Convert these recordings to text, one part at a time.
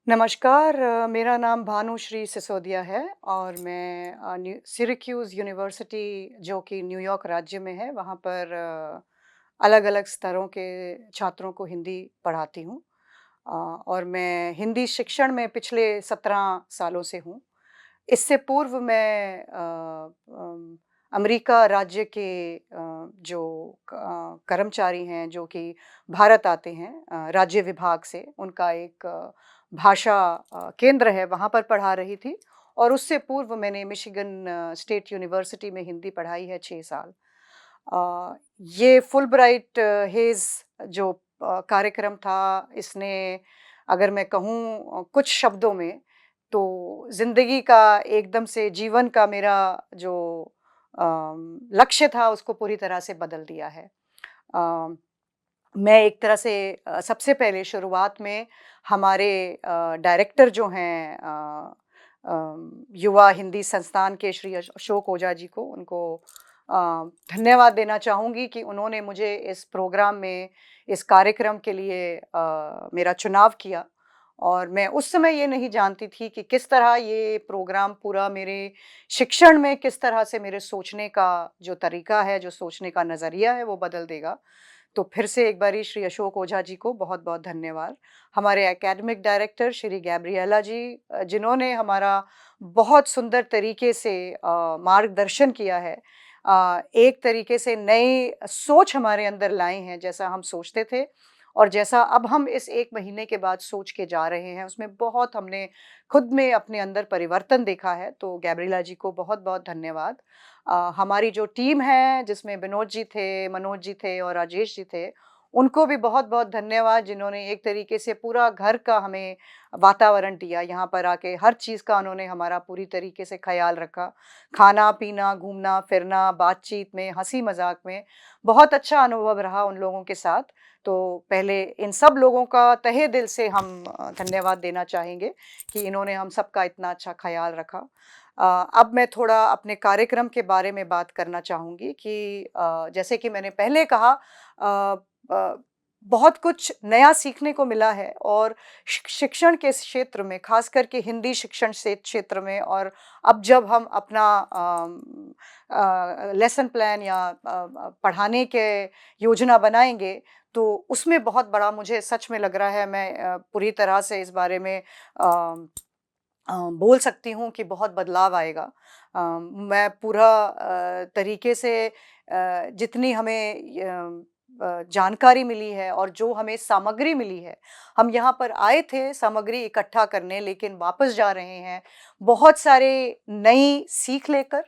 नमस्कार। मेरा नाम भानुश्री सिसोदिया है और मैं सिरक्यूज़ यूनिवर्सिटी जो कि न्यूयॉर्क राज्य में है वहाँ पर अलग-अलग स्तरों के छात्रों को हिंदी पढ़ाती हूँ। और मैं हिंदी शिक्षण में पिछले 17 सालों से हूँ। इससे पूर्व मैं अमेरिका राज्य के जो कर्मचारी हैं जो कि भारत आते हैं राज्य विभाग से, उनका एक भाषा केंद्र है, वहाँ पर पढ़ा रही थी और उससे पूर्व मैंने मिशिगन स्टेट यूनिवर्सिटी में हिंदी पढ़ाई है 6 साल। अ, ये फुलब्राइट हेज़ जो कार्यक्रम था, इसने अगर मैं कहूँ कुछ शब्दों में, तो ज़िंदगी का एकदम से जीवन का मेरा जो लक्ष्य था, उसको पूरी तरह से बदल दिया है। अ, मैं एक तरह से सबसे पहले शुरुआत में हमारे डायरेक्टर जो हैं युवा हिंदी संस्थान के श्री अशोक ओझा जी को, उनको अ, धन्यवाद देना चाहूँगी कि उन्होंने मुझे इस प्रोग्राम में, इस कार्यक्रम के लिए मेरा चुनाव किया और मैं उस समय ये नहीं जानती थी कि किस तरह ये प्रोग्राम पूरा मेरे शिक्षण में किस तरह से मेरे सोचने का जो तरीका है, जो सोचने का नज़रिया है, वो बदल देगा। तो फिर से एक बारी श्री अशोक ओझा जी को बहुत-बहुत धन्यवाद। हमारे एकेडमिक डायरेक्टर श्री गैब्रिएला जी जिन्होंने हमारा बहुत सुंदर तरीके से मार्गदर्शन किया है। एक तरीके से नई सोच हमारे अंदर लाए हैं, जैसा हम सोचते थे और जैसा अब हम इस 1 महीने के बाद सोच के जा रहे हैं, उसमें बहुत हमने खुद में अपने अंदर परिवर्तन देखा है, तो गैब्रिएला जी को बहुत-बहुत धन्यवाद। हमारी जो टीम है जिसमें विनोद जी थे, मनोज जी थे और राजेश जी थे, उनको भी बहुत-बहुत धन्यवाद जिन्होंने एक तरीके से पूरा घर का हमें वातावरण दिया। यहाँ पर आके हर चीज़ का उन्होंने हमारा पूरी तरीके से ख़्याल रखा। खाना-पीना, घूमना-फिरना, बातचीत में, हँसी-मज़ाक में, बहुत अच्छा अनुभव रहा उन लोगों के साथ। तो पहले इन सब लोगों का तहे दिल से हम धन्यवाद देना चाहेंगे कि इन्होंने हम सबका इतना अच्छा ख़्याल रखा। अब मैं थोड़ा अपने कार्यक्रम के बारे में बात करना चाहूँगी कि जैसे कि मैंने पहले कहा अ, बहुत कुछ नया सीखने को मिला है और शिक्षण के क्षेत्र में, ख़ास करके हिंदी शिक्षण से क्षेत्र में और अब जब हम अपना लेसन प्लान या पढ़ाने के योजना बनाएँगे, तो उसमें बहुत बड़ा मुझे सच में लग रहा है मैं पूरी तरह से इस बारे में बोल सकती हूँ कि बहुत बदलाव आएगा। मैं पूरा तरीके से जितनी हमें जानकारी मिली है और जो हमें सामग्री मिली है, हम यहाँ पर आए थे सामग्री इकट्ठा करने लेकिन वापस जा रहे हैं, बहुत सारे नई सीख लेकर,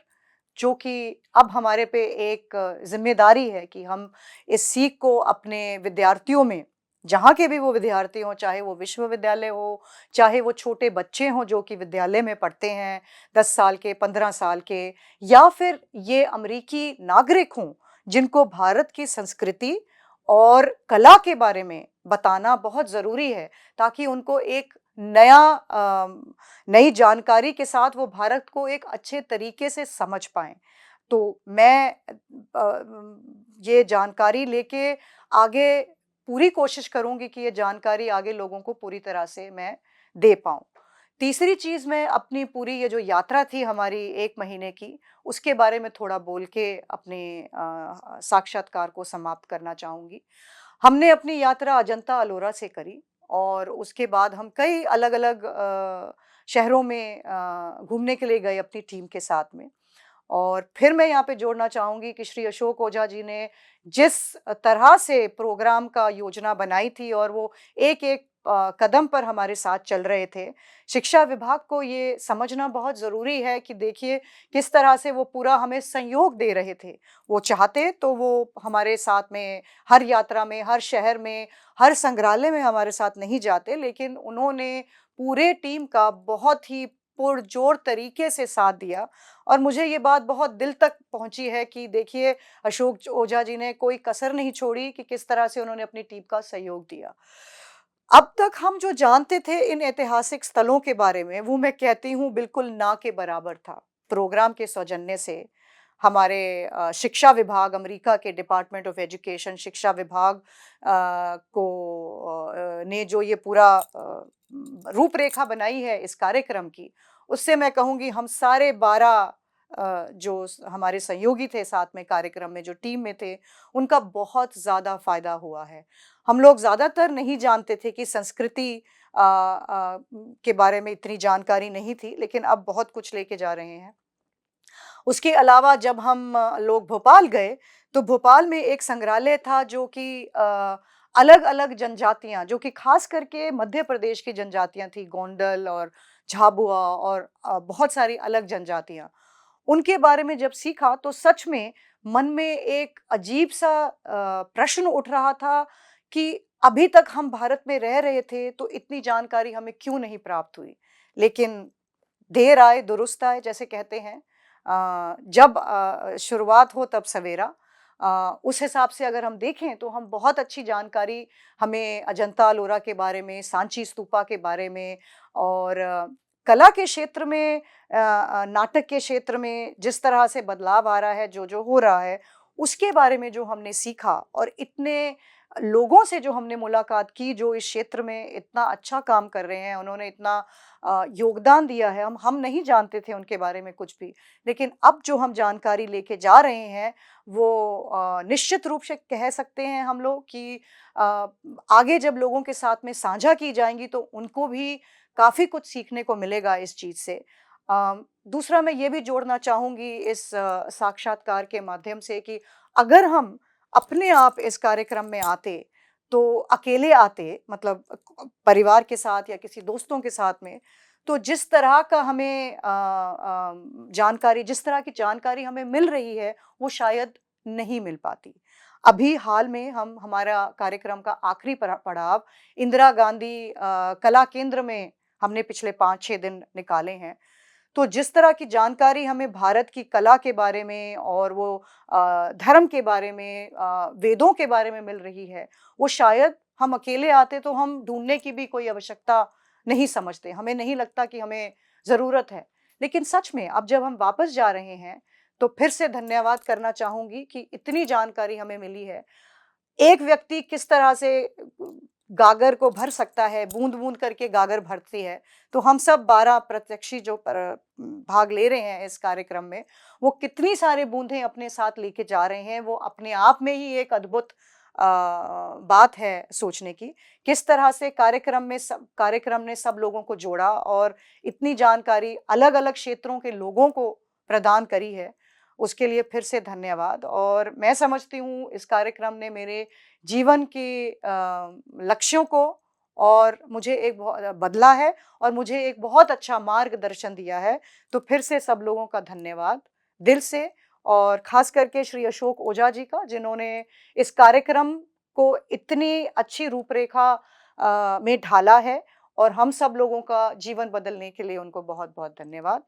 जो कि अब हमारे पे एक ज़िम्मेदारी है कि हम इस सीख को अपने विद्यार्थियों में, जहाँ के भी वो विद्यार्थी हों, चाहे वो विश्वविद्यालय हो, चाहे वो छोटे बच्चे हों जो कि विद्यालय में पढ़ते हैं, 10 साल के, 15 साल के या फिर ये अमरीकी नागरिक हों, जिनको भारत की संस्कृति और कला के बारे में बताना बहुत ज़रूरी है, ताकि उनको एक नई जानकारी के साथ वो भारत को एक अच्छे तरीके से समझ पाएँ। तो मैं ये जानकारी लेके आगे पूरी कोशिश करूँगी कि ये जानकारी आगे लोगों को पूरी तरह से मैं दे पाऊँ। तीसरी चीज़ मैं अपनी पूरी ये जो यात्रा थी हमारी 1 महीने की, उसके बारे में थोड़ा बोल के अपने साक्षात्कार को समाप्त करना चाहूँगी। हमने अपनी यात्रा अजंता अलोरा से करी और उसके बाद हम कई अलग-अलग शहरों में घूमने के लिए गए अपनी टीम के साथ में। और फिर मैं यहाँ पे जोड़ना चाहूँगी कि श्री अशोक ओझा जी ने जिस तरह से प्रोग्राम का योजना बनाई थी और वो एक-एक कदम पर हमारे साथ चल रहे थे। शिक्षा विभाग को ये समझना बहुत ज़रूरी है कि देखिए किस तरह से वो पूरा हमें सहयोग दे रहे थे। वो चाहते तो वो हमारे साथ में हर यात्रा में, हर शहर में, हर संग्रहालय में हमारे साथ नहीं जाते, लेकिन उन्होंने पूरे टीम का बहुत ही पुरजोर तरीके से साथ दिया और मुझे ये बात बहुत दिल तक पहुँची है कि देखिए अशोक ओझा जी ने कोई कसर नहीं छोड़ी कि किस तरह से उन्होंने अपनी टीम का सहयोग दिया। अब तक हम जो जानते थे इन ऐतिहासिक स्थलों के बारे में, वो मैं कहती हूँ बिल्कुल ना के बराबर था। प्रोग्राम के सौजन्य से हमारे शिक्षा विभाग, अमेरिका के डिपार्टमेंट ऑफ एजुकेशन शिक्षा विभाग ने जो ये पूरा रूपरेखा बनाई है इस कार्यक्रम की, उससे मैं कहूँगी हम सारे 12 जो हमारे सहयोगी थे साथ में कार्यक्रम में, जो टीम में थे, उनका बहुत ज़्यादा फ़ायदा हुआ है। हम लोग ज़्यादातर नहीं जानते थे कि संस्कृति के बारे में इतनी जानकारी नहीं थी, लेकिन अब बहुत कुछ लेके जा रहे हैं। उसके अलावा जब हम लोग भोपाल गए, तो भोपाल में एक संग्रहालय था जो कि अलग-अलग जनजातियाँ, जो कि ख़ास करके मध्य प्रदेश की जनजातियाँ थी, गोंडल और झाबुआ और बहुत सारी अलग जनजातियाँ। उनके बारे में जब सीखा तो सच में मन में एक अजीब-सा प्रश्न उठ रहा था कि अभी तक हम भारत में रह रहे थे, तो इतनी जानकारी हमें क्यों नहीं प्राप्त हुई? लेकिन देर आए दुरुस्त आए जैसे कहते हैं। जब शुरुआत हो तब सवेरा। उस हिसाब से अगर हम देखें तो हम बहुत अच्छी जानकारी हमें अजंता अलोरा के बारे में, सांची स्तूपा के बारे में और कला के क्षेत्र में नाटक के क्षेत्र में जिस तरह से बदलाव आ रहा है, जो हो रहा है, उसके बारे में जो हमने सीखा और इतने लोगों से जो हमने मुलाकात की, जो इस क्षेत्र में इतना अच्छा काम कर रहे हैं, उन्होंने इतना योगदान दिया है, हम नहीं जानते थे उनके बारे में कुछ भी। लेकिन अब जो हम जानकारी लेके जा रहे हैं, वो निश्चित रूप से कह सकते हैं हम लोग कि आगे जब लोगों के साथ में साझा की जाएँगी, तो उनको भी काफ़ी कुछ सीखने को मिलेगा इस चीज़ से। दूसरा मैं ये भी जोड़ना चाहूँगी इस साक्षात्कार के माध्यम से कि अगर हम अपने आप इस कार्यक्रम में आते, तो अकेले आते मतलब परिवार के साथ या किसी दोस्तों के साथ में, तो जिस तरह का हमें जानकारी जिस तरह की जानकारी हमें मिल रही है, वो शायद नहीं मिल पाती। अभी हाल में हम हमारा कार्यक्रम का आखिरी पड़ाव इंदिरा गांधी कला केंद्र में हमने पिछले 5-6 दिन निकाले हैं। तो जिस तरह की जानकारी हमें भारत की कला के बारे में और वो धर्म के बारे में वेदों के बारे में मिल रही है, वो शायद हम अकेले आते तो हम ढूँढने की भी कोई आवश्यकता नहीं समझते, हमें नहीं लगता कि हमें ज़रूरत है। लेकिन सच में अब जब हम वापस जा रहे हैं, तो फिर से धन्यवाद करना चाहूँगी कि इतनी जानकारी हमें मिली है। एक व्यक्ति किस तरह से गागर को भर सकता है, बूँद-बूँद करके गागर भरती है। तो हम सब 12 प्रत्याशी जो भाग ले रहे हैं इस कार्यक्रम में, वो कितनी सारी बूँदें अपने साथ लेके जा रहे हैं, वो अपने आप में ही एक अद्भुत बात है सोचने की। किस तरह से कार्यक्रम ने सब लोगों को जोड़ा और इतनी जानकारी अलग-अलग क्षेत्रों के लोगों को प्रदान करी है, उसके लिए फिर से धन्यवाद। और मैं समझती हूँ इस कार्यक्रम ने मेरे जीवन के लक्ष्यों को और मुझे एक बदला है और मुझे एक बहुत अच्छा मार्गदर्शन दिया है। तो फिर से सब लोगों का धन्यवाद दिल से और ख़ास करके श्री अशोक ओझा जी का, जिन्होंने इस कार्यक्रम को इतनी अच्छी रूपरेखा में ढाला है और हम सब लोगों का जीवन बदलने के लिए उनको बहुत-बहुत धन्यवाद।